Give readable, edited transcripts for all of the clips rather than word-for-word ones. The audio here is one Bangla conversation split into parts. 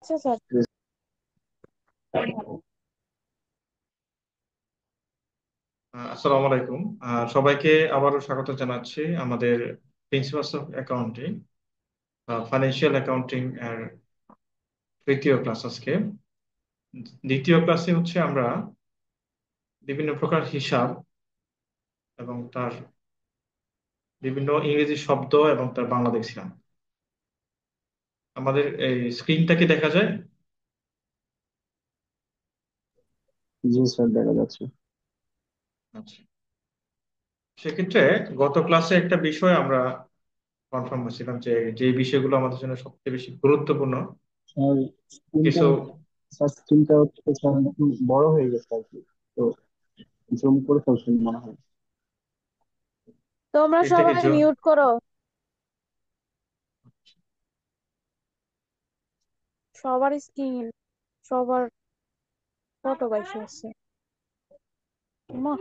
আচ্ছা স্যার। আসসালামু আলাইকুম। সবাইকে আবারও স্বাগত জানাচ্ছি আমাদের principles of accounting financial accounting এর তৃতীয় ক্লাস আজকে। দ্বিতীয় ক্লাসে হচ্ছে আমরা বিভিন্ন প্রকার হিসাব এবং তার বিভিন্ন ইংরেজি শব্দ এবং তার বাংলা দেখছিলাম। আমাদের এই স্ক্রিনটা কি দেখা যায়? জি স্যার, দেখা যাচ্ছে। আচ্ছা, সেক্ষেত্রে গত ক্লাসে একটা বিষয় আমরা কনফার্ম হয়েছিলাম যে যে বিষয়গুলো আমাদের জন্য সবচেয়ে বেশি গুরুত্বপূর্ণ স্যার স্ক্রিনটা কিছু। স্যার স্ক্রিনটা হচ্ছে স্যার অনেক বড় হয়ে গেছে আর কি। তো জুম করে ফেলছেন মনে হয়। তোমরা স্ক্রিনটা কি সবাই মিউট করো। সবার স্ক্রিন, সবার ফটো বাইসে আছে। মা,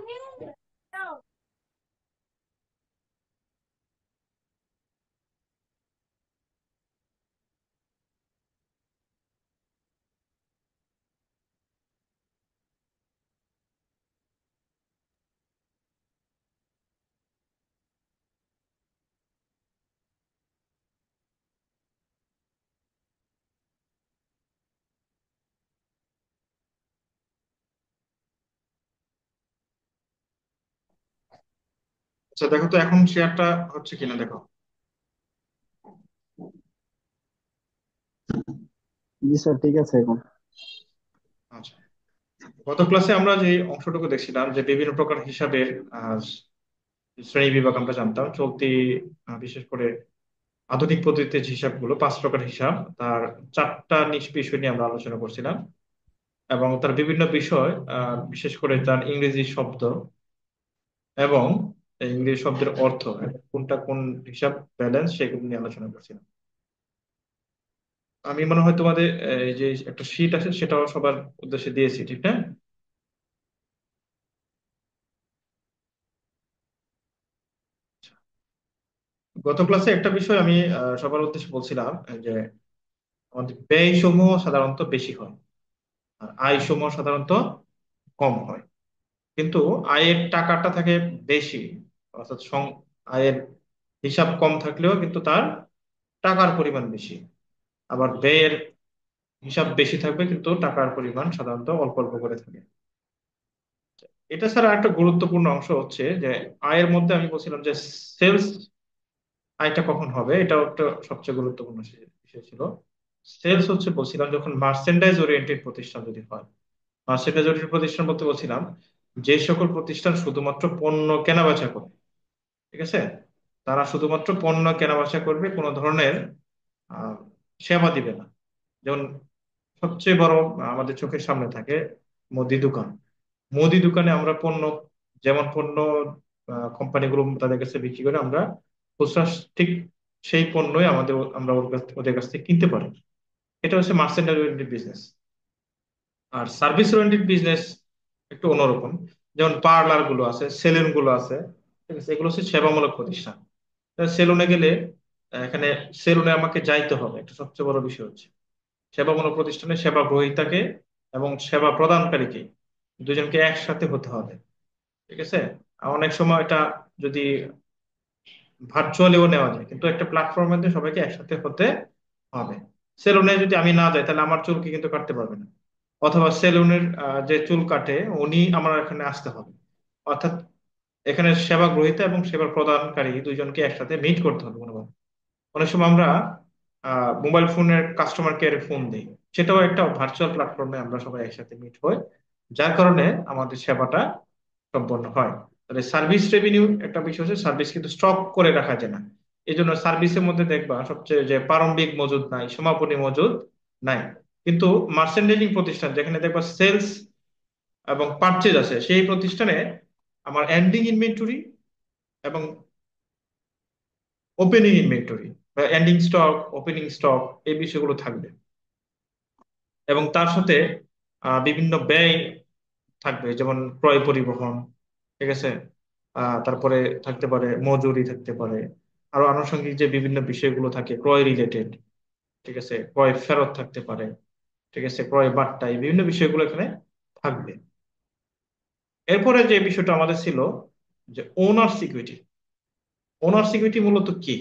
আচ্ছা, দেখো তো এখন শেয়ারটা হচ্ছে কিনা, দেখো। জি স্যার, ঠিক আছে এখন। আচ্ছা, গত ক্লাসে আমরা যে অংশটুকু দেখছিলাম যে বিভিন্ন প্রকার হিসাবের আহ, শ্রেণী বিভাগ আমরা জানতাম চলতি, বিশেষ করে আধুনিক পদ্ধতিতে যে হিসাবগুলো 5 প্রকার হিসাব, তার 4টা বিষয় নিয়ে আমরা আলোচনা করছিলাম এবং তার বিভিন্ন বিষয়, বিশেষ করে তার ইংরেজি শব্দ এবং এই ইংরেজি শব্দের অর্থ এবং কোনটা কোন হিসাব ব্যালেন্স সেগুলো নিয়ে আলোচনা করছিলাম। আমি মনে হয় তোমাদের এই যে একটা শীট আছে সেটাও সবার উদ্দেশ্যে দিয়েছি, ঠিক না? গত ক্লাসে একটা বিষয় আমি সবার উদ্দেশ্যে বলছিলাম, যে আমাদের ব্যয় সমূহ সাধারণত বেশি হয় আর আয় সমূহ সাধারণত কম হয়। কিন্তু আয়ের টাকাটা থাকে বেশি, অর্থাৎ আয়ের হিসাব কম থাকলেও কিন্তু তার টাকার পরিমাণ বেশি। আবার ব্যয়ের হিসাব বেশি থাকবে কিন্তু টাকার পরিমাণ সাধারণত অল্প অল্প করে থাকে। এটা ছাড়া একটা গুরুত্বপূর্ণ অংশ হচ্ছে যে আয়ের মধ্যে আমি বলছিলাম যে সেলস আয়টা কখন হবে, এটাও একটা সবচেয়ে গুরুত্বপূর্ণ বিষয় ছিল। সেলস হচ্ছে বলছিলাম যখন মার্চেন্ডাইজ ওরিয়েন্টেড প্রতিষ্ঠান যদি হয়। মার্চেন্ডাইজ ওরিয়েন্টেড প্রতিষ্ঠান বলতে বলছিলাম যে সকল প্রতিষ্ঠান শুধুমাত্র পণ্য কেনাবেচা করে, ঠিক আছে? তারা শুধুমাত্র পণ্য কেনাবেচা করবে, কোনো ধরনের আহ, সেবা দিবে না। যেমন সবচেয়ে বড় আমাদের চোখের সামনে থাকে মুদি দোকান। মুদি দোকানে আমরা পণ্য, যেমন পণ্য কোম্পানিগুলো তাদের কাছে বিক্রি করে, আমরা খুচরা ঠিক সেই পণ্যই আমরা ওদের কাছ থেকে কিনতে পারি। এটা হচ্ছে মার্চেন্ডাইজ ওরিয়েন্টেড বিজনেস। আর সার্ভিস ওরিয়েন্টেড বিজনেস একটু অন্যরকম। যেমন পার্লার গুলো আছে, সেলুন গুলো আছে, ঠিক আছে? এগুলো হচ্ছে সেবামূলক প্রতিষ্ঠান। সেলুনে গেলে এখানে সেলুনে আমাকে যাইতে হবে, এটা সবচেয়ে বড় বিষয় হচ্ছে সেবামূলক প্রতিষ্ঠানে সেবা গ্রহীতাকে এবং সেবা প্রদানকারীকে দুজনকে একসাথে হতে হবে, ঠিক আছে? আর অনেক সময় এটা যদি ভার্চুয়ালিও নেওয়া যায়, কিন্তু একটা প্ল্যাটফর্মে সবাইকে একসাথে হতে হবে। সেলুনে যদি আমি না যাই তাহলে আমার চুলকে কিন্তু কাটতে পারবে না, অথবা সেলুনের যে চুল কাটে উনি আমার এখানে আসতে হবে। অর্থাৎ এখানে সেবা গ্রহীতা এবং সেবা প্রদানকারী দুইজনকে একসাথে মিট করতে হবে কোনোভাবে। অনেক সময় আমরা মোবাইল ফোনের কাস্টমার কেয়ারে ফোন দিই, সেটাও একটা ভার্চুয়াল প্ল্যাটফর্মে আমরা সবাই একসাথে মিট হই, যার কারণে আমাদের সেবাটা সম্পন্ন হয়। তাহলে সার্ভিস রেভিনিউ একটা বিষয় হচ্ছে, সার্ভিস কিন্তু স্টক করে রাখা যায় না। এই জন্য সার্ভিসের মধ্যে দেখবা সবচেয়ে যে প্রারম্ভিক মজুদ নাই, সমাপনী মজুদ নাই। কিন্তু মার্চেন্ডাইজিং প্রতিষ্ঠান যেখানে দেখবা সেলস এবং পারচেজ আছে, সেই প্রতিষ্ঠানে আমার এন্ডিং ইনভেন্টরি এবং ওপেনিং ইনভেন্টরি বা এন্ডিং স্টক, ওপেনিং স্টক, এই বিষয়গুলো থাকবে। এবং তার সাথে বিভিন্ন ব্যয় থাকবে, যেমন ক্রয় পরিবহন, ঠিক আছে? তারপরে থাকতে পারে মজুরি, থাকতে পারে আরো আনুষঙ্গিক যে বিভিন্ন বিষয়গুলো থাকে ক্রয় রিলেটেড, ঠিক আছে? ক্রয় ফেরত থাকতে পারে। ঠিক আছে, ক্রয় বাট্টা, এই বিভিন্ন বিষয়গুলো এখানে থাকবে। এরপরে যে বিষয়টা আমাদের ছিল যে ওনার সিকিউরিটি। ওনার সিকিউরিটি মূলত কি?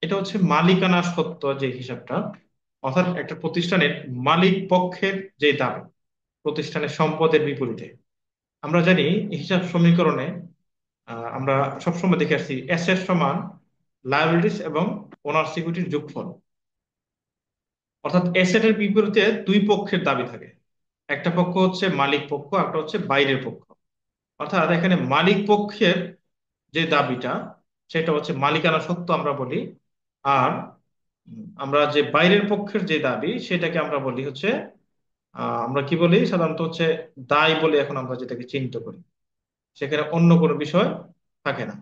এটা হচ্ছে মালিকানা সত্ত্ব যে হিসাবটা, অর্থাৎ একটা প্রতিষ্ঠানের মালিক পক্ষের যে দাবি প্রতিষ্ঠানের সম্পদের বিপরীতে। আমরা জানি হিসাব সমীকরণে আমরা সবসময় দেখে আসছি অ্যাসেট সমান লায়াবিলিটিস এবং ওনার সিকিউরিটির যোগফল। অর্থাৎ অ্যাসেটের বিপরীতে দুই পক্ষের দাবি থাকে, একটা পক্ষ হচ্ছে মালিক পক্ষ, একটা হচ্ছে বাইরের পক্ষ। অর্থাৎ এখানে মালিক পক্ষের যে দাবিটা সেটা হচ্ছে মালিকানা সত্ত্ব আমরা বলি, আর আমরা যে বাইরের পক্ষের যে দাবি সেটাকে আমরা বলি হচ্ছে আমরা কি বলি সাধারণত হচ্ছে দায় বলে এখন আমরা যেটাকে চিহ্নিত করি, সেখানে অন্য কোনো বিষয় থাকে না।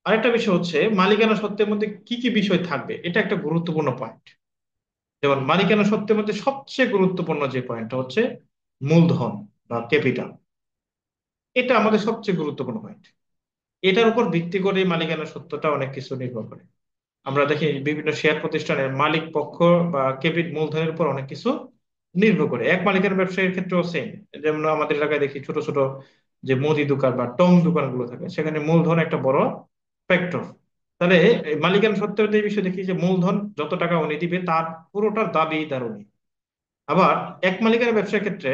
আরেকটা বিষয় হচ্ছে মালিকানা সত্ত্বের মধ্যে কি কি বিষয় থাকবে, এটা একটা গুরুত্বপূর্ণ পয়েন্ট। যেমন মালিকানা সত্ত্বের মধ্যে সবচেয়ে গুরুত্বপূর্ণ যে পয়েন্টটা হচ্ছে মূলধন বা ক্যাপিটাল। এটা আমাদের সবচেয়ে গুরুত্বপূর্ণ পয়েন্ট। এটার উপর ভিত্তি করে মালিকানা সত্ত্বটা অনেক কিছু নির্ভর করে। আমরা দেখি বিভিন্ন শেয়ার প্রতিষ্ঠানের মালিক পক্ষ বা মূলধনের উপর অনেক কিছু নির্ভর করে। এক মালিকের ব্যবসায়ের ক্ষেত্রেও সেম। যেমন আমাদের এলাকায় দেখি ছোট ছোট যে মুদি দোকান বা টং দোকানগুলো থাকে, সেখানে মূলধন একটা বড় ফ্যাক্টর। তাহলে এই মালিকানা সত্ত্বের যে বিষয় দেখি যে মূলধন যত টাকা উনি দিবে তার পুরোটার দাবি তার উনি। আবার এক মালিকের ব্যবসার ক্ষেত্রে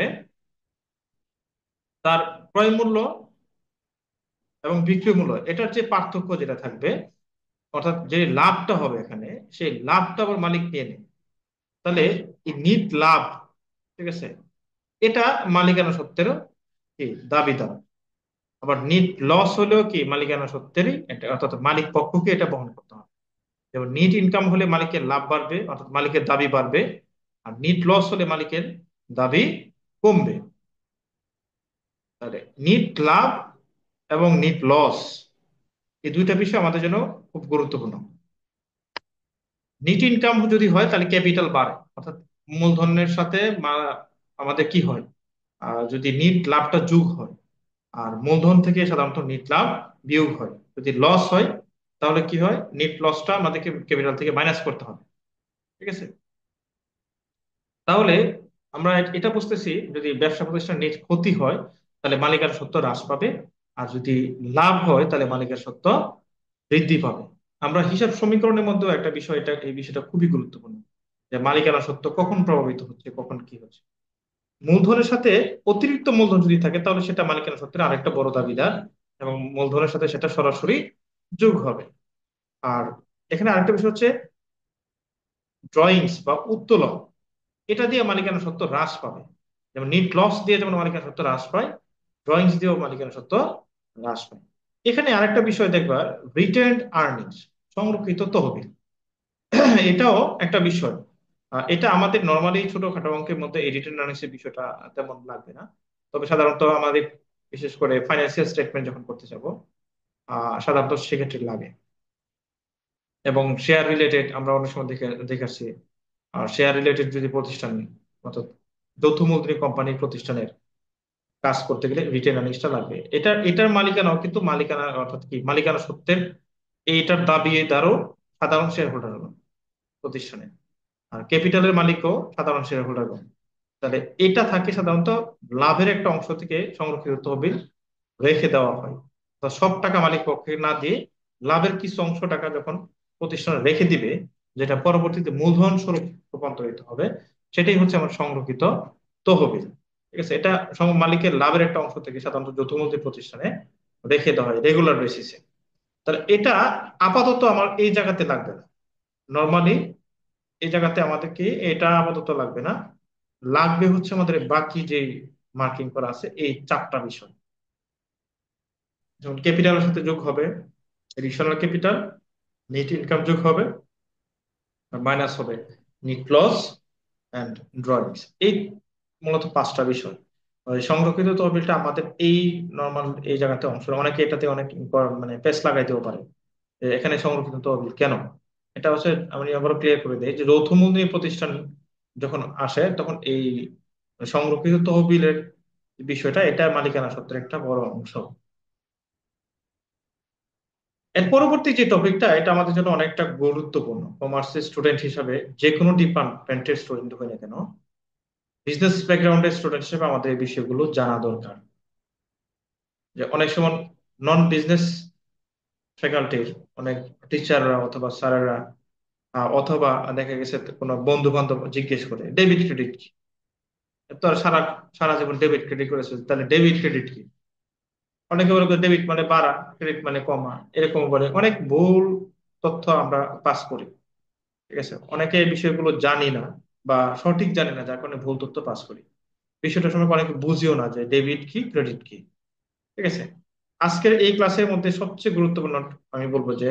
তার ক্রয় মূল্য এবং বিক্রয় মূল্য, এটার যে পার্থক্য যেটা থাকবে, অর্থাৎ যে লাভটা হবে এখানে, সেই লাভটা আবার মালিক নিয়ে নেয়। তাহলে এই নিট লাভ, ঠিক আছে, এটা মালিকানা সত্ত্বের কি দাবিদার। আবার নিট লস হলেও কি মালিকানা সত্ত্বেরই এটা, অর্থাৎ মালিক পক্ষকে এটা বহন করতে হবে। যেমন নিট ইনকাম হলে মালিকের লাভ বাড়বে, অর্থাৎ মালিকের দাবি বাড়বে। আর নিট লস হলে মালিকের দাবি কমবে। তাহলে নিট লাভ এবং নিট লস, এই দুইটা বিষয় আমাদের জন্য খুব গুরুত্বপূর্ণ। নিট ইনকাম যদি হয় তাহলে ক্যাপিটাল বাড়ে, অর্থাৎ মূলধনের সাথে আমাদের কি হয়, যদি নিট লাভটা যোগ হয়, আর মূলধন থেকে সাধারণত নিট লাভ বিয়োগ হয়। যদি লস হয় তাহলে কি হয়, নিট লসটা আমাদেরকে ক্যাপিটাল থেকে মাইনাস করতে হবে। ঠিক আছে, তাহলে আমরা এটা বুঝতেছি যদি ব্যবসা প্রতিষ্ঠান নিট ক্ষতি হয় তাহলে মালিকানা সত্ত্ব হ্রাস পাবে, আর যদি লাভ হয় তাহলে মালিকানা সত্ত্ব বৃদ্ধি পাবে। আমরা হিসাব সমীকরণের মধ্যেও একটা বিষয়, এটা এই বিষয়টা খুবই গুরুত্বপূর্ণ যে মালিকানা সত্ত্ব কখন প্রভাবিত হচ্ছে, কখন কি হচ্ছে। মূলধনের সাথে অতিরিক্ত মূলধন যদি থাকে তাহলে সেটা মালিকানা সত্ত্বের আরেকটা বড় দাবিদার, এবং মূলধনের সাথে সেটা সরাসরি যোগ হবে। আর এখানে আরেকটা বিষয় হচ্ছে ড্রয়িংস বা উত্তোলন, এটা দিয়ে মালিকানা সত্ত্ব হ্রাস পাবে। যেমন নিট লস দিয়ে যেমন মালিকানা সত্ত্ব হ্রাস পায়, ড্রয়িংস দিয়েও মালিকানা সত্ত্ব হ্রাস পায়। এখানে আরেকটা বিষয় দেখবা, রিটেন্ড আর্নিংস, সংরক্ষিত তহবিল। এটাও একটা বিষয়। এটা আমাদের নর্মালি ছোটখাটো অঙ্কের মধ্যে এই রিটেন্ড আর্নিংস এর বিষয়টা তেমন লাগবে না। তবে সাধারণত আমাদের বিশেষ করে ফাইন্যান্সিয়াল স্টেটমেন্ট যখন করতে যাব সাধারণত সেক্ষেত্রে লাগে। এবং শেয়ার রিলেটেড আমরা অনেক সময় দেখে দেখেছি, শেয়ার রিলেটেড যদি প্রতিষ্ঠান, অর্থাৎ যৌথ মূলধনী কোম্পানির প্রতিষ্ঠানের কাজ করতে গেলে রিটেন আর্নিংসটা লাগবে। এটার মালিকানাও কিন্তু মালিকানা, অর্থাৎ কি মালিকানা সত্ত্বের এইটার দাবিদারও সাধারণ শেয়ার হোল্ডার হলো প্রতিষ্ঠানে, আর ক্যাপিটালের মালিকও সাধারণ শেয়ার হোল্ডার। তাহলে এটা থাকে সাধারণত লাভের একটা অংশ থেকে সংরক্ষিত তহবিল রেখে দেওয়া হয়। তো সব টাকা মালিক পক্ষে না দিয়ে লাভের কিছু অংশ টাকা যখন প্রতিষ্ঠানে রেখে দিবে, যেটা পরবর্তীতে মূলধন স্বরূপ রূপান্তরিত হবে, সেটাই হচ্ছে আমার সংরক্ষিত তহবিল। ঠিক আছে, এটা মালিকের লাভের একটা অংশ থেকে সাধারণত যৌথমূলধনী প্রতিষ্ঠানে রেখে দেওয়া হয় রেগুলার বেসিসে। তাহলে এটা আপাতত আমার এই জায়গাতে লাগবে না। নর্মালি এই জায়গাতে আমাদের কি এটা আপাতত লাগবে না, লাগবে হচ্ছে আমাদের বাকি যে মার্কিং করা আছে এই চারটা বিষয়। যেমন ক্যাপিটালের সাথে যোগ হবে এডিশনাল ক্যাপিটাল, নেট ইনকাম যোগ হবে, আর মাইনাস হবে নেট লস এন্ড ড্রয়িংস। এই মূলত পাঁচটা বিষয়। ওই সংরক্ষিত তহবিলটা আমাদের এই নর্মাল এই জায়গাতে অংশ, অনেকে এটাতে অনেক মানে পেস লাগাইতেও পারে যে এখানে সংরক্ষিত তহবিল কেন। এটা হচ্ছে আমি আবার ক্লিয়ার করে দিই যে যৌথ মূলধনী প্রতিষ্ঠান যখন আসে তখন এই সংরক্ষিত তহবিলের বিষয়টা, এটা মালিকানা সত্ত্বের একটা বড় অংশ। এর পরবর্তী যে টপিকটা, এটা আমাদের জন্য অনেকটা গুরুত্বপূর্ণ। কমার্সের স্টুডেন্ট হিসাবে, যে কোনো ডিপার্টমেন্টের স্টুডেন্ট হয় না কেন, বিজনেস ব্যাকগ্রাউন্ডের স্টুডেন্ট হিসেবে আমাদের এই বিষয়গুলো জানা দরকার। যে অনেক সময় নন বিজনেস ফ্যাকাল্টির অনেক টিচাররা অথবা স্যারেরা অথবা দেখা গেছে কোনো বন্ধু বান্ধব জিজ্ঞেস করে ডেবিট ক্রেডিট কি। তো আর সারা সারা জীবন ডেবিট ক্রেডিট করেছে, তাহলে ডেবিট ক্রেডিট কি? অনেকে বলে ডেবিট মানে বাড়া, ক্রেডিট মানে কমা, এরকম বলে অনেক ভুল তথ্য আমরা পাস করি। ঠিক আছে, অনেকে এই বিষয়গুলো জানি না বা সঠিক জানি না, যার কারণে ভুল তথ্য পাস করি। বিষয়টার সময় অনেকে বুঝিও না যে ডেবিট কি ক্রেডিট কি। ঠিক আছে, আজকের এই ক্লাসের মধ্যে সবচেয়ে গুরুত্বপূর্ণ আমি বলবো যে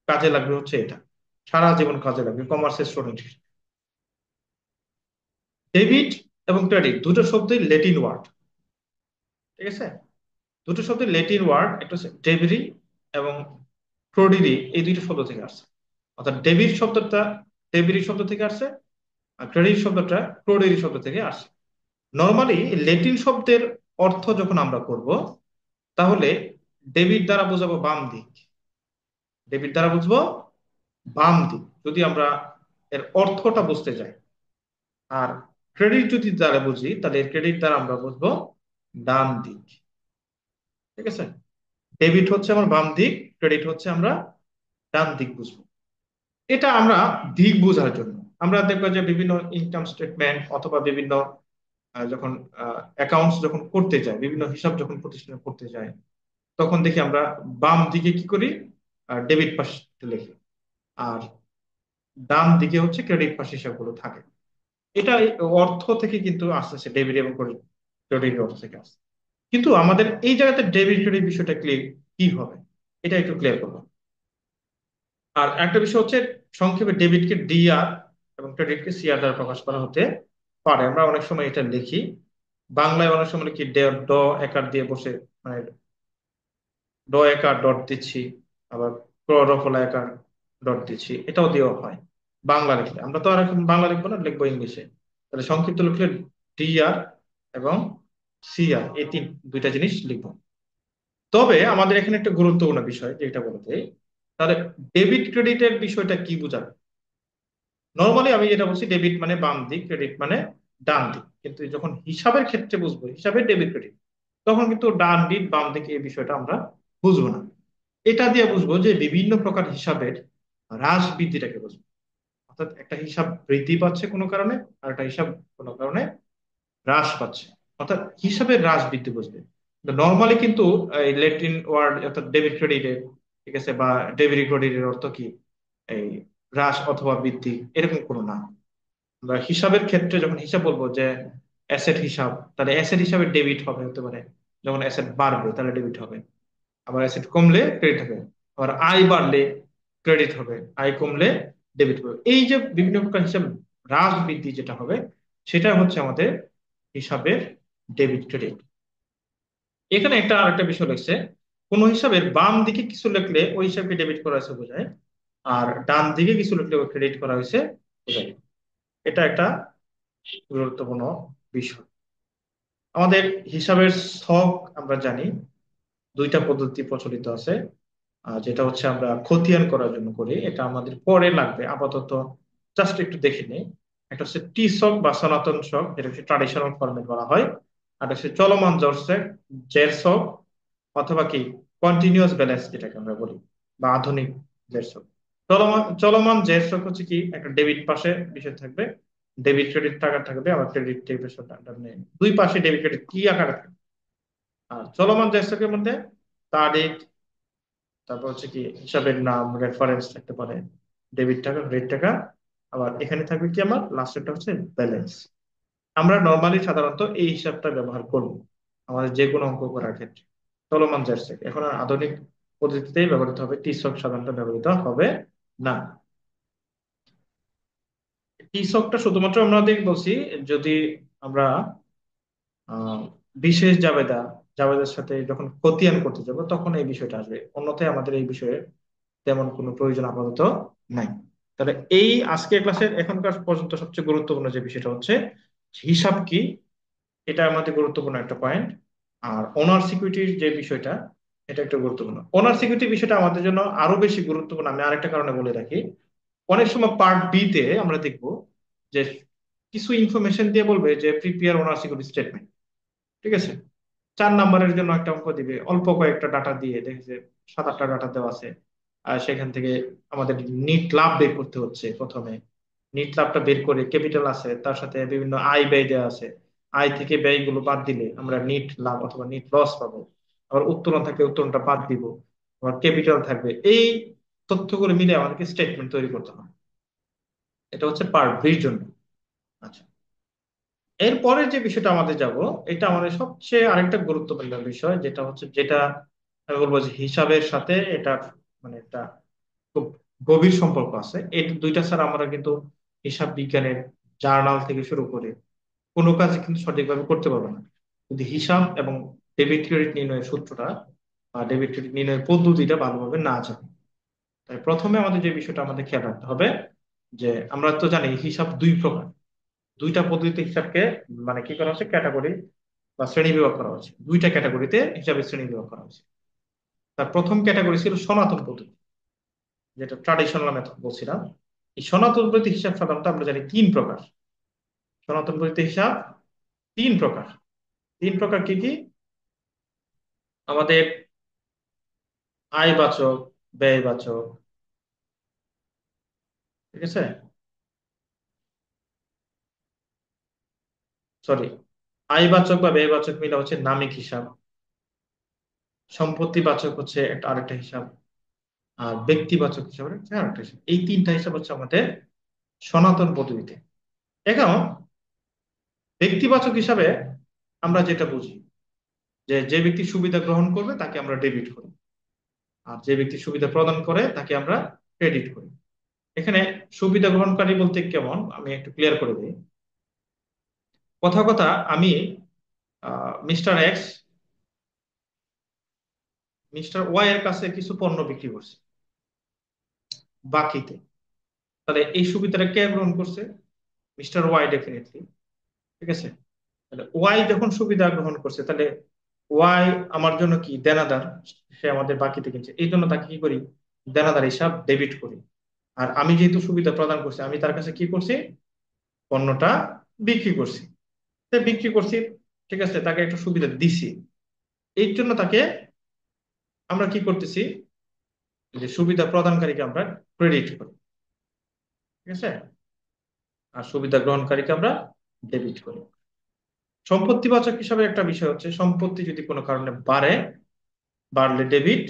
কাজে লাগবে হচ্ছে এটা, সারা জীবন কাজে লাগবে কমার্সের স্টুডেন্ট। ডেবিট এবং ক্রেডিট দুটো শব্দই ল্যাটিন ওয়ার্ড। ঠিক আছে, দুটো শব্দের ল্যাটিন ওয়ার্ড, একটা হচ্ছে ডেবিরি এবং ক্রোডিরি, এই দুইটা শব্দ থেকে আসছে। অর্থাৎ ডেবিট শব্দটা ডেবিরি শব্দ থেকে আসছে, আর ক্রেডিট শব্দটা ক্রোডিরি শব্দ থেকে আসছে। নর্মালি ল্যাটিন শব্দের অর্থ যখন আমরা করব, তাহলে ডেবিট দ্বারা বোঝাবো বাম দিক, ডেবিট দ্বারা বুঝবো বাম দিক, যদি আমরা এর অর্থটা বুঝতে যাই। আর ক্রেডিট যদি দ্বারা বুঝি, তাহলে ক্রেডিট দ্বারা আমরা বুঝবো ডান দিক। ঠিক আছে, ডেবিট হচ্ছে আমার বাম দিক, ক্রেডিট হচ্ছে আমরা ডান দিক বুঝবো। এটা আমরা দিক বোঝার জন্য আমরা দেখবো যে বিভিন্ন ইনকাম স্টেটমেন্ট অথবা বিভিন্ন যখন অ্যাকাউন্টস যখন করতে যায়, বিভিন্ন হিসাব যখন প্রতিষ্ঠানে করতে যায়, তখন দেখি আমরা বাম দিকে কি করি, ডেবিট পাশে লিখি, আর ডান দিকে হচ্ছে ক্রেডিট পাশে হিসাবগুলো থাকে। এটা এই অর্থ থেকে কিন্তু আসতেছে, ডেবিট এবং ক্রেডিট অর্থ থেকে আসছে। কিন্তু আমাদের এই জায়গাতে ডেবিট ক্রেডিট বিষয়টা ক্লিয়ার কি হবে, এটা একটু ক্লিয়ার করবো। আর একটা বিষয় হচ্ছে, সংক্ষেপে ডেবিটকে ডিআর এবং ক্রেডিটকে সিআর দ্বারা প্রকাশ করা হতে পারে। আমরা অনেক সময় এটা লিখি, বাংলায় অনেক সময় লিখি ড একার দিয়ে বসে, মানে ড একার ডট দিচ্ছি, আবার রফলা একার ডট দিচ্ছি, এটাও দেওয়া হয় বাংলা লিখলে। আমরা তো আর এখন বাংলা লিখবো না, লিখবো ইংলিশে। তাহলে সংক্ষিপ্ত লিখলে ডিআর এবং সিআর, এই দুইটা জিনিস লিখবো। তবে আমাদের এখানে একটা গুরুত্বপূর্ণ বিষয় যেটা বলতে, তাহলে ডেবিট ক্রেডিটের বিষয়টা কি বোঝাবে। নর্মালি আমি যেটা বলছি, ডেবিট মানে বাম দিক, ক্রেডিট মানে ডান দিক। কিন্তু যখন হিসাবের ক্ষেত্রে বুঝবো, হিসাবের ডেবিট ক্রেডিট, তখন কিন্তু ডান দিক বাম দিক এই বিষয়টা আমরা বুঝবো না। এটা দিয়ে বুঝবো যে বিভিন্ন প্রকার হিসাবের হ্রাস বৃদ্ধিটাকে বুঝবো। অর্থাৎ একটা হিসাব বৃদ্ধি পাচ্ছে কোনো কারণে, আর একটা হিসাব কোনো কারণে হ্রাস পাচ্ছে, অর্থাৎ হিসাবের হ্রাস বৃদ্ধি বুঝবে। নর্মালি কিন্তু এই ল্যাটিন ওয়ার্ড অর্থাৎ ডেবিট ক্রেডিটের, ঠিক আছে, বা ডেবিট ক্রেডিটের অর্থ কি এই হ্রাস অথবা বৃদ্ধি, এরকম কোনো না। আমরা হিসাবের ক্ষেত্রে যখন হিসাব বলবো যে অ্যাসেট হিসাব, তাহলে অ্যাসেট হিসাবে ডেবিট হবে হতে পারে, যখন অ্যাসেট বাড়বে তাহলে ডেবিট হবে। আবার অ্যাসেট কমলে ক্রেডিট হবে। আবার আয় বাড়লে ক্রেডিট হবে, আয় কমলে ডেবিট হবে। এই যে বিভিন্ন প্রকার হিসাব হ্রাস বৃদ্ধি যেটা হবে, সেটা হচ্ছে আমাদের হিসাবের ডেবিট ক্রেডিট। এখানে একটা আরেকটা বিষয় লিখছে, কোন হিসাবের বাম দিকে কিছু লিখলে ওই হিসাবকে ডেবিট করা হয়েছে বোঝায়, আর ডান দিকে কিছু লিখলে ওই ক্রেডিট করা হয়েছে বোঝায়। এটা একটা গুরুত্বপূর্ণ বিষয়। আমাদের হিসাবের ছক আমরা জানি, দুইটা পদ্ধতি প্রচলিত আছে। যেটা হচ্ছে আমরা খতিয়ান করার জন্য করি, এটা আমাদের পরে লাগবে, আপাতত জাস্ট একটু দেখে নিই। একটা হচ্ছে টি ছক বা সনাতন ছক, যেটা হচ্ছে ট্রাডিশনাল ফরম্যাট বলা হয়। আর একটা হচ্ছে চলমান জের ছক, অথবা কি কন্টিনিউয়াস ব্যালেন্স যেটাকে আমরা বলি, বা আধুনিক জের ছক। চলমান জের ছক হচ্ছে কি, একটা ডেবিট পাশে বিষয় থাকবে, ডেবিট ক্রেডিট টাকা থাকবে, আবার ক্রেডিট ডেবিট দুই পাশে ডেবিট ক্রেডিট কি আকারে থাকবে। আর চলমান জের ছকের মধ্যে তারিখ, তারপর হচ্ছে কি হিসাবের নাম, রেফারেন্স থাকতে পারে, ডেবিট টাকা ক্রেডিট টাকা, আবার এখানে থাকবে কি আমার লাস্টেরটা হচ্ছে ব্যালেন্স। আমরা নর্মালি সাধারণত এই হিসাবটা ব্যবহার করব আমাদের যে কোনো অঙ্ক করার ক্ষেত্রে। চলমান চেক এখন আর আধুনিক পদ্ধতিতেই ব্যবহৃত হবে, টি ছক সাধারণত ব্যবহৃত হবে না। টি ছকটা শুধুমাত্র আমাদের বলছি যদি আমরা আহ বিশেষ জাবেদার সাথে যখন খতিয়ান করতে যাব, তখন এই বিষয়টা আসবে, অন্যথায় আমাদের এই বিষয়ে তেমন কোনো প্রয়োজন আপাতত নাই। তাহলে এই আজকের ক্লাসের এখনকার পর্যন্ত সবচেয়ে গুরুত্বপূর্ণ যে বিষয়টা হচ্ছে হিসাব কি, এটা আমাদের গুরুত্বপূর্ণ একটা পয়েন্ট। আর ওনার সিকিউরিটির যে বিষয়টা, এটা একটু গুরুত্বপূর্ণ। ওনার সিকিউরিটি বিষয়টা আমাদের জন্য আরো বেশি গুরুত্বপূর্ণ, আমি আরেকটা কারণে বলে রাখি। অনেক সময় পার্ট বি তে আমরা দেখবো যে কিছু ইনফরমেশন দিয়ে বলবে যে প্রিপেয়ার ওনার সিকিউরিটি স্টেটমেন্ট, ঠিক আছে? 4 নম্বরের জন্য একটা অঙ্ক দিবে, অল্প কয়েকটা ডাটা দিয়ে, দেখে যে 7-8টা ডাটা দেওয়া আছে, আর সেখান থেকে আমাদের নিট লাভ বের করতে হচ্ছে। প্রথমে নিট লাভটা বের করে ক্যাপিটাল আছে, তার সাথে বিভিন্ন আয় ব্যয় দেওয়া আছে, আয় থেকে ব্যয়গুলো বাদ দিলে আমরা নিট লাভ অথবা নিট লস পাবো। আবার উত্তোলন থাকলে উত্তোলনটা বাদ দিব, আবার ক্যাপিটাল থাকবে। এই তথ্যগুলো মিলে আমাদেরকে স্টেটমেন্ট তৈরি করতে হবে। এটা হচ্ছে পার্ট বির জন্য। আচ্ছা, এরপরের যে বিষয়টা আমাদের যাব, এটা আমাদের সবচেয়ে আরেকটা গুরুত্বপূর্ণ বিষয়, যেটা হচ্ছে, যেটা আমি বলবো যে হিসাবের সাথে এটা মানে একটা খুব গভীর সম্পর্ক আছে। এই দুইটা ছাড়া আমরা কিন্তু হিসাব বিজ্ঞানের জার্নাল থেকে শুরু করে কোনো কাজে কিন্তু সঠিকভাবে করতে পারবো না যদি হিসাব এবং ডেবিট ক্রেডিট নির্ণয়ের সূত্রটা বা ডেবিট ক্রেডিট নির্ণয়ের পদ্ধতিটা ভালোভাবে না জানি। তাই প্রথমে আমাদের যে বিষয়টা আমাদের খেয়াল রাখতে হবে, যে আমরা তো জানি হিসাব দুই প্রকার। দুইটা পদ্ধতিতে হিসাবকে মানে কি করা হচ্ছে, ক্যাটাগরি বা শ্রেণী বিভাগ করা হচ্ছে। দুইটা ক্যাটাগরিতে হিসাবের শ্রেণী বিভাগ করা হচ্ছে। তার প্রথম ক্যাটাগরি ছিল সনাতন পদ্ধতি, যেটা ট্রাডিশনাল মেথড বলছিলাম। এই সনাতন পদ্ধতি হিসাব সাধারণত আমরা জানি 3 প্রকার। সনাতন পদ্ধতি হিসাব 3 প্রকার। 3 প্রকার কি কি? আমাদের আয়বাচক, ব্যয়বাচক, ঠিক আছে, সরি, আয়বাচক বা ব্যয়বাচক মিলে হচ্ছে নামিক হিসাব। সম্পত্তিবাচক হচ্ছে একটা আরেকটা হিসাব। আর ব্যক্তিবাচক হিসাব হচ্ছে আরেকটা হিসাব। এই 3টা হিসাব হচ্ছে আমাদের সনাতন পদ্ধতিতে। এখন ব্যক্তিবাচক হিসাবে আমরা যেটা বুঝি, যে যে ব্যক্তি সুবিধা গ্রহণ করবে তাকে আমরা ডেবিট করি, আর যে ব্যক্তি সুবিধা প্রদান করে তাকে আমরা ক্রেডিট করি। এখানে সুবিধা গ্রহণকারী বলতে কেমন আমি একটু ক্লিয়ার করে দিই। কথা কথা আমি মিস্টার এক্স মিস্টার ওয়াই এর কাছে কিছু পণ্য বিক্রি করছি বাকিতে, তাহলে এই সুবিধাটা কে গ্রহণ করছে? মিস্টার ওয়াই ডেফিনেটলি, ঠিক আছে? তাহলে ওয়াই যখন সুবিধা গ্রহণ করছে, তাহলে ওয়াই আমার জন্য কি দেনাদার। সে আমাদের বাকিতে কিনছে, এই জন্য তাকে কি করি, দেনাদার হিসাব ডেবিট করি। আর আমি যেহেতু সুবিধা প্রদান করছি, আমি তার কাছে কি করছি, পণ্যটা বিক্রি করছি। সে বিক্রি করছি, ঠিক আছে, তাকে একটা সুবিধা দিছি, এই জন্য তাকে আমরা কি করতেছি, যে সুবিধা প্রদানকারীকে আমরা ক্রেডিট করি, ঠিক আছে, আর সুবিধা গ্রহণকারীকে আমরা ডেবিট করি। সম্পত্তিবাচক হিসাবে একটা বিষয় হচ্ছে, সম্পত্তি যদি কোনো কারণে বাড়ে, বাড়লে ডেবিট,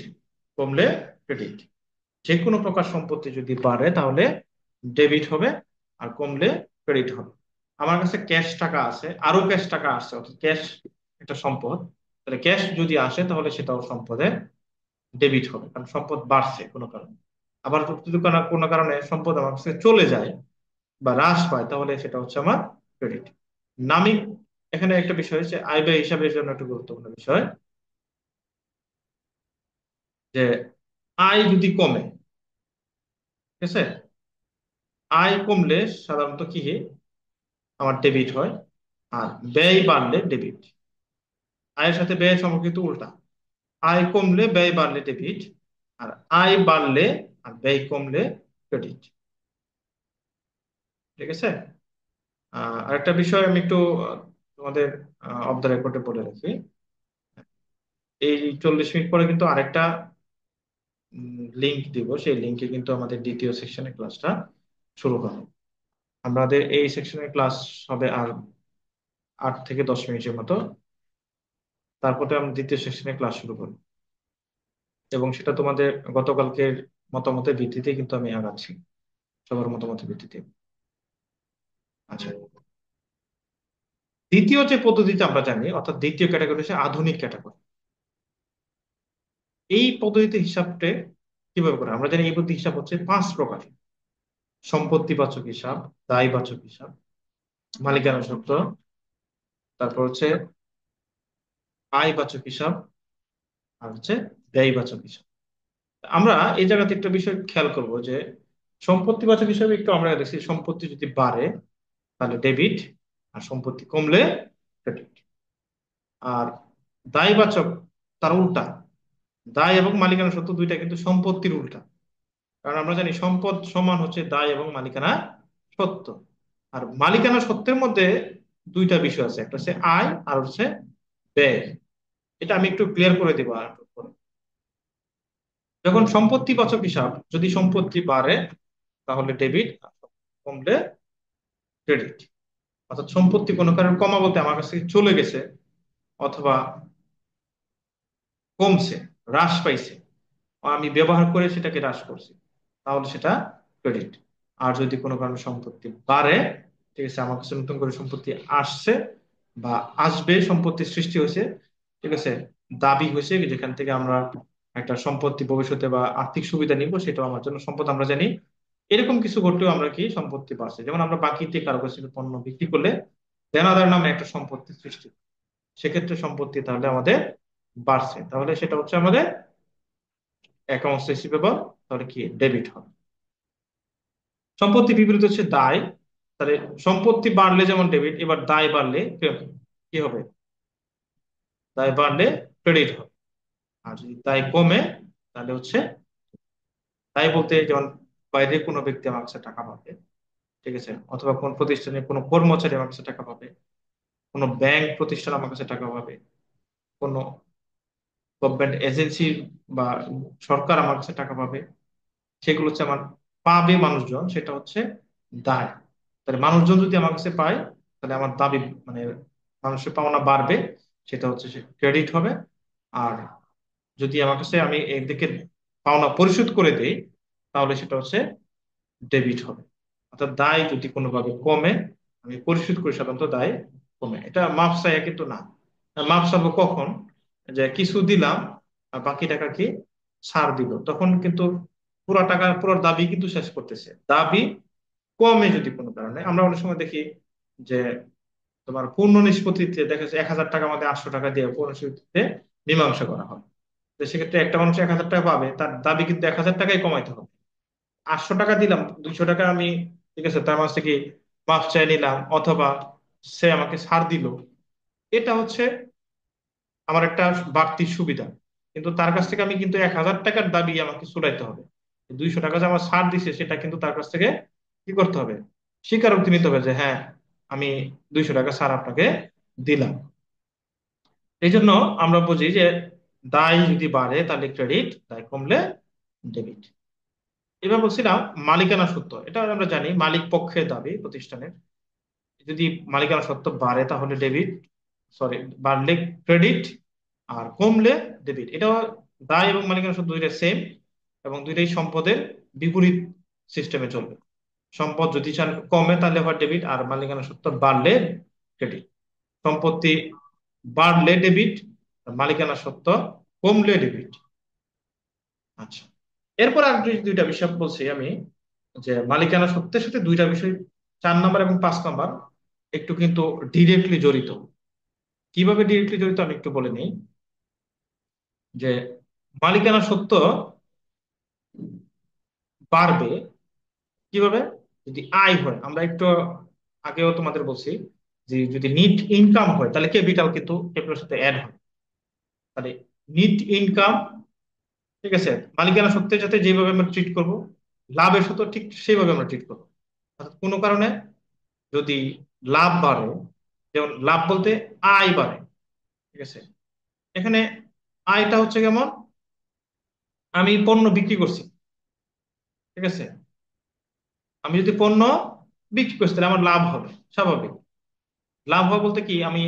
কমলে ক্রেডিট। যে কোনো প্রকার সম্পত্তি যদি বাড়ে তাহলে ডেবিট হবে, আর কমলে ক্রেডিট হবে। আমার কাছে ক্যাশ টাকা আছে, আরো ক্যাশ টাকা আসছে, অর্থাৎ ক্যাশ একটা সম্পদ, তাহলে ক্যাশ যদি আসে তাহলে সেটাও সম্পদে ডেবিট হবে, কারণ সম্পদ বাড়ছে কোনো কারণে। আবার যদি কোনো কারণে সম্পদ আমার কাছে চলে যায় বা হ্রাস পায়, তাহলে সেটা হচ্ছে আমার ক্রেডিট। নামিক, এখানে একটা বিষয় হচ্ছে আয় ব্যয় হিসাবের জন্য একটা গুরুত্বপূর্ণ বিষয়, যে আয় যদি কমে, ঠিক আছে, আয় কমলে সাধারণত কি আমার ডেবিট হয়, আর ব্যয় বাড়লে ডেবিট। আয়ের সাথে ব্যয়ের সম্পর্ক কিন্তু উল্টা, আয় কমলে ব্যয় বাড়লে ডেবিট, আর আয় বাড়লে আর ব্যয় কমলে ক্রেডিট, ঠিক আছে? আরেকটা বিষয় আমি একটু তোমাদের অফ দ্য রেকর্ডে বলে রাখি, এই 40 মিনিট পরে কিন্তু আরেকটা লিংক দিব, সেই লিংকে কিন্তু আমাদের দ্বিতীয় সেকশনের ক্লাসটা শুরু হবে। আমাদের এই সেকশনের ক্লাস হবে আর 8 থেকে 10 মিনিটের মতো, তারপরে আমরা দ্বিতীয় সেকশনের ক্লাস শুরু করব। এবং সেটা তোমাদের গতকালকের মতামতের ভিত্তিতে কিন্তু আমি আগাচ্ছি, সবার মতামতের ভিত্তিতে। আচ্ছা, দ্বিতীয় যে পদ্ধতিতে আমরা জানি, অর্থাৎ দ্বিতীয় ক্যাটাগরি হচ্ছে আধুনিক ক্যাটাগরি। এই পদ্ধতিতে হিসাবটা কিভাবে করে আমরা জানি, এই পদ্ধতি হিসাব হচ্ছে 5 প্রকার: সম্পত্তিবাচক হিসাব, দায়বাচক হিসাব, মালিকানা সূত্র, তারপর হচ্ছে আয়বাচক হিসাব, আর হচ্ছে ব্যয়বাচক হিসাব। আমরা এই জায়গাতে একটা বিষয় খেয়াল করব, যে সম্পত্তিবাচক হিসাবে একটু আমরা দেখছি, সম্পত্তি যদি বাড়ে তাহলে ডেবিট, আর সম্পত্তি কমলে ক্রেডিট। আর দায়বাচক তার উল্টা, দায় এবং মালিকানা সত্ত্ব দুইটা কিন্তু সম্পত্তির উল্টা। কারণ আমরা জানি সম্পদ সমান হচ্ছে দায় এবং মালিকানা সত্ত্ব। আর মালিকানা সত্ত্বের মধ্যে দুইটা বিষয় আছে, একটা হচ্ছে আয় আর হচ্ছে ব্যয়। এটা আমি একটু ক্লিয়ার করে দেবো আর একটু পরে। যখন সম্পত্তিবাচক হিসাব, যদি সম্পত্তি বাড়ে তাহলে ডেবিট, কমলে ক্রেডিট। অর্থাৎ সম্পত্তি কোনো কারণে কমা বলতে আমার কাছ থেকে চলে গেছে অথবা কমছে, হ্রাস পাইছে, আমি ব্যবহার করে সেটাকে হ্রাস করছি, তাহলে সেটা ক্রেডিট। আর যদি কোনো কারণে সম্পত্তি বাড়ে, ঠিক আছে, আমার কাছে নতুন করে সম্পত্তি আসছে বা আসবে, সম্পত্তির সৃষ্টি হয়েছে, ঠিক আছে, দাবি হয়েছে যেখান থেকে আমরা একটা সম্পত্তি ভবিষ্যতে বা আর্থিক সুবিধা নিব, সেটাও আমার জন্য সম্পদ, আমরা জানি। এরকম কিছু ঘটলেও আমরা কি সম্পত্তি বাড়ছে, যেমন আমরা বাকিতে কারো কাছে পণ্য বিক্রি করলে দেনাদার নামে একটা সম্পত্তি সৃষ্টি, সেক্ষেত্রে সম্পত্তি তাহলে আমাদের বাড়ছে, তাহলে সেটা হচ্ছে আমাদের অ্যাকাউন্টস রিসিভেবল, তাহলে কি ডেবিট হবে। সম্পত্তি বিপরীত হচ্ছে দায়। তাহলে সম্পত্তি বাড়লে যেমন ডেবিট, এবার দায় বাড়লে কি হবে? দায় বাড়লে ক্রেডিট হবে। আর যদি দায় কমে তাহলে হচ্ছে, দায় বলতে যেমন বাইরে কোনো ব্যক্তি আমার কাছে টাকা পাবে, ঠিক আছে, অথবা কোন প্রতিষ্ঠানে কোনো কর্মচারী আমার কাছে টাকা পাবে, কোনো ব্যাংক প্রতিষ্ঠান আমার কাছে টাকা পাবে, কোনো গভর্নমেন্ট এজেন্সি বা সরকার আমার কাছে টাকা পাবে, সেগুলো হচ্ছে আমার পাবে মানুষজন, সেটা হচ্ছে দায়। তাহলে মানুষজন যদি আমার কাছে পায় তাহলে আমার দাবি, মানে মানুষের পাওনা বাড়বে, সেটা হচ্ছে সে ক্রেডিট হবে। আর যদি আমার কাছে আমি এদিকে পাওনা পরিশোধ করে দেই তাহলে সেটা হচ্ছে ডেবিট হবে। অর্থাৎ দায় যদি কোনোভাবে কমে, আমি পরিশোধ করি, সাধারণত দায় কমে। এটা মাপ চাই কিন্তু না, মাপ চাবো কখন? যে কিছু দিলাম আর বাকি টাকা কি ছাড় দিল, তখন কিন্তু পুরো টাকা, পুরো দাবি কিন্তু শেষ করতেছে। দাবি কমে যদি কোনো কারণে, আমরা অনেক সময় দেখি যে তোমার পূর্ণ নিষ্পত্তিতে দেখা যাচ্ছে 1,000 টাকা আমাদের 800 টাকা দিয়ে পূর্ণ নিষ্পত্তিতে মীমাংসা করা হয়। তো সেক্ষেত্রে একটা মানুষ 1,000 টাকা পাবে, তার দাবি কিন্তু 1,000 টাকাই কমাইতে হবে। 800 টাকা দিলাম, 200 টাকা আমি, ঠিক আছে, তার মাঝ থেকে মাফ চাই নিলাম, অথবা সে আমাকে ছাড় দিল, এটা হচ্ছে আমার একটা বাড়তি সুবিধা। কিন্তু তার কাছ থেকে আমি কিন্তু 1,000 টাকার দাবি আমাকে চুলাইতে হবে। 200 টাকা যে আমার ছাড় দিছে সেটা কিন্তু তার কাছ থেকে কি করতে হবে? স্বীকারোক্তি নিতে হবে যে হ্যাঁ, আমি 200 টাকা ছাড় আপনাকে দিলাম। এই জন্য আমরা বুঝি যে দায় যদি বাড়ে তাহলে ক্রেডিট, দায় কমলে ডেবিট। এবার বলছিলাম মালিকানা সত্ত্ব, এটা আমরা জানি মালিক পক্ষের দাবি প্রতিষ্ঠানের। যদি মালিকানা সত্ত্ব বাড়ে তাহলে ডেবিট, সরি, বাড়লে ক্রেডিট, আর কমলে ডেবিট। এটা দায় এবং মালিকানা সত্ত্ব দুইটা সেম, এবং দুইটাই সম্পদের বিপরীত সিস্টেমে চলবে। সম্পদ যদি কমে তাহলে হয় ডেবিট, আর মালিকানা সত্ত্ব বাড়লে ক্রেডিট। সম্পত্তি বাড়লে ডেবিট, আর মালিকানা সত্ত্ব কমলে ডেবিট। আচ্ছা, এরপর আর দুইটা বিষয় বলছি আমি, যে মালিকানা সত্ত্বের সাথে দুইটা বিষয়, 4 নাম্বার এবং 5 নাম্বার, একটু কিন্তু ডিরেক্টলি জড়িত। কিভাবে ডিরেক্টলি জড়িত আমি একটু বলে নিই। যে মালিকানা সত্ত্ব বাড়বে কিভাবে? যদি আয় হয়, আমরা একটু আগেও তোমাদের বলছি যে যদি নিট ইনকাম হয় তাহলে ক্যাপিটাল কিন্তু ক্যাপিটালের সাথে অ্যাড হয়। তাহলে নিট ইনকাম, ঠিক আছে, মালিকানা সত্ত্বের সাথে যেভাবে আমরা ট্রিট করব, লাভের সাথে ঠিক সেইভাবে আমরা ট্রিট করবো। অর্থাৎ কোনো কারণে যদি লাভ বাড়ে, যেমন লাভ বলতে আয় বাড়ে, ঠিক আছে, এখানে আয়টা হচ্ছে কেমন? আমি পণ্য বিক্রি করছি, ঠিক আছে, আমি যদি পণ্য বিক্রি করছি তাহলে আমার লাভ হবে, স্বাভাবিক। লাভ হবে বলতে কি, আমি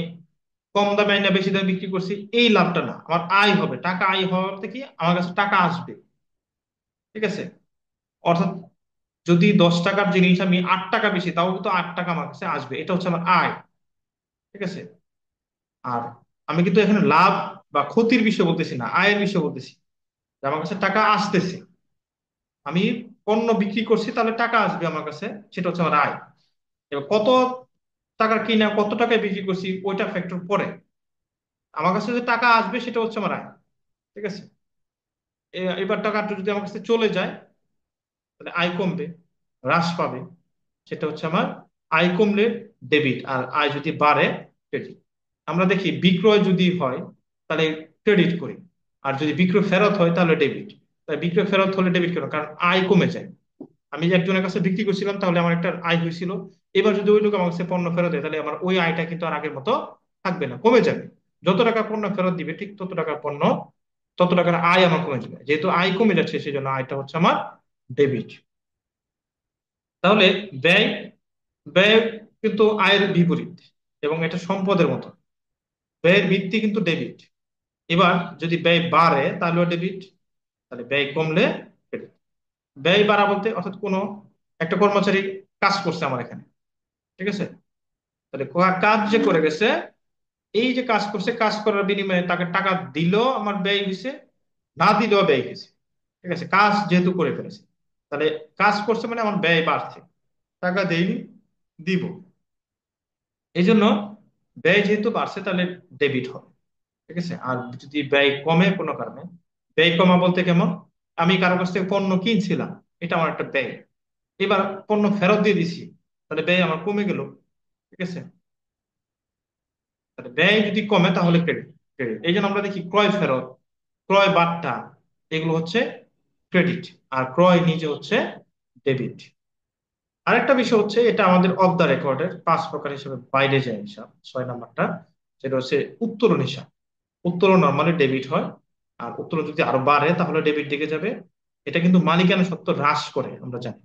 কম দামে আইনা বেশি দামে বিক্রি করছি, এই লাভটা না, আমার আয় হবে, টাকা আয় হওয়ার থেকে কি আমার কাছে টাকা আসবে, ঠিক আছে। অর্থাৎ যদি 10 টাকার জিনিস আমি 8 টাকা বেশি, তাও কিন্তু 8 টাকা আমার কাছে আসবে, এটা হচ্ছে আমার আয়, ঠিক আছে। আর আমি কিন্তু এখানে লাভ বা ক্ষতির বিষয় বলতেছি না, আয়ের বিষয় বলতেছি, যে আমার কাছে টাকা আসতেছে, আমি পণ্য বিক্রি করছি তাহলে টাকা আসবে আমার কাছে, সেটা হচ্ছে আমার আয়। এবার কত টাকার কিনা কত টাকায় বিক্রি করছি ওইটা ফ্যাক্টর পরে, আমার কাছে যে টাকা আসবে সেটা হচ্ছে আমার আয়, ঠিক আছে। এবার টাকাটা যদি আমার কাছে চলে যায় তাহলে আয় কমবে, হ্রাস পাবে, সেটা হচ্ছে আমার আয় কমলে ডেবিট, আর আয় যদি বাড়ে ক্রেডিট। আমরা দেখি বিক্রয় যদি হয় তাহলে ক্রেডিট করি, আর যদি বিক্রয় ফেরত হয় তাহলে ডেবিট। তাই বিক্রয় ফেরত হলে ডেবিট কেন? কারণ আয় কমে যায়। আমি যে একজনের কাছে বিক্রি করছিলাম তাহলে আমার একটা আয় হয়েছিল, এবার যদি ওই লোক আমার কাছে পণ্য ফেরত দেয় তাহলে আমার ওই আয়টা কিন্তু আর আগের মতো থাকবে না, কমে যাবে। যত টাকা পণ্য ফেরত দিবে ঠিক তত টাকার পণ্য, তত টাকার আয় আমার কমে যাবে। যেহেতু আয় কমে যাচ্ছে সেই জন্য আয়টা হচ্ছে আমার ডেবিট। তাহলে ব্যয়, ব্যয় কিন্তু আয়ের বিপরীত এবং এটা সম্পদের মতো। ব্যয়ের ভিত্তি কিন্তু ডেবিট। এবার যদি ব্যয় বাড়ে তাহলেও ডেবিট, তাহলে ব্যয় কমলে credit। ব্যয় বাড়া বলতে অর্থাৎ কোনো একটা কর্মচারী কাজ করছে আমার এখানে, ঠিক আছে, তাহলে কাজ যে করে গেছে, এই যে কাজ করছে, কাজ করার বিনিময়ে তাকে টাকা দিলেও আমার ব্যয় হয়েছে, না দিলেও ব্যয় হয়েছে, ঠিক আছে, কাজ যেহেতু করে ফেলেছে। তাহলে কাজ করছে মানে আমার ব্যয় বাড়ছে, টাকা দেইনি, দিব। এই জন্য ব্যয় যেহেতু বাড়ছে তাহলে ডেবিট হবে, ঠিক আছে। আর যদি ব্যয় কমে কোনো কারণে, ব্যয় কমা বলতে কেমন, আমি কারো কাছ থেকে পণ্য কিনছিলাম, এটা আমার একটা ব্যয়, এবার পণ্য ফেরত দিয়ে দিছি, তাহলে ব্যয় আমার কমে গেল, ঠিক আছে। তাহলে ব্যয় যদি কমে তাহলে ক্রেডিট। ক্রেডিট এই জন্য আমরা দেখি ক্রয় ফেরত, ক্রয় বার্তা, এগুলো হচ্ছে ক্রেডিট, আর ক্রয় নিজে হচ্ছে ডেবিট। আরেকটা বিষয় হচ্ছে, এটা আমাদের অফ দা রেকর্ডের 5 প্রকার হিসেবে বাইরে যায় হিসাব, 6 নাম্বারটা, সেটা হচ্ছে উত্তোলন হিসাব। উত্তোলন নর্মালি ডেবিট হয়, আর উত্তোলন যদি আরো বাড়ে তাহলে ডেবিট দিকে যাবে। এটা কিন্তু মালিকানা সত্ত্ব হ্রাস করে, আমরা জানি,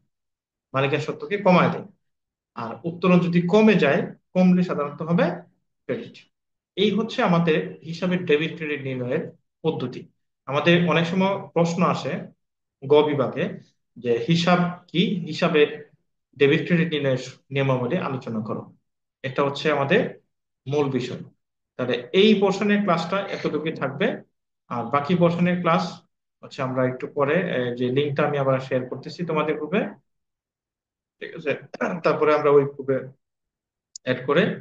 মালিকানা সত্ত্বকে কমায় দেয়। আর উত্তোলন যদি কমে যায়, কমলে সাধারণত হবে ক্রেডিট। এই হচ্ছে আমাদের হিসাবের ডেবিট ক্রেডিট নির্ণয়ের পদ্ধতি। আমাদের অনেক সময় প্রশ্ন আসে গ বিভাগে যে হিসাব কি, হিসাবে ডেবিট ক্রেডিট নির্ণয়ের নিয়মাবলী আলোচনা করো। এটা হচ্ছে আমাদের মূল বিষয়। তাহলে এই পোর্শনের ক্লাসটা এতটুকুই থাকবে। আর বাকি পোর্শনের ক্লাস হচ্ছে আমরা একটু পরে, যে লিঙ্কটা আমি আবার শেয়ার করতেছি তোমাদের গ্রুপে, ঠিক আছে, তারপরে আমরা ওই গ্রুপে অ্যাড করে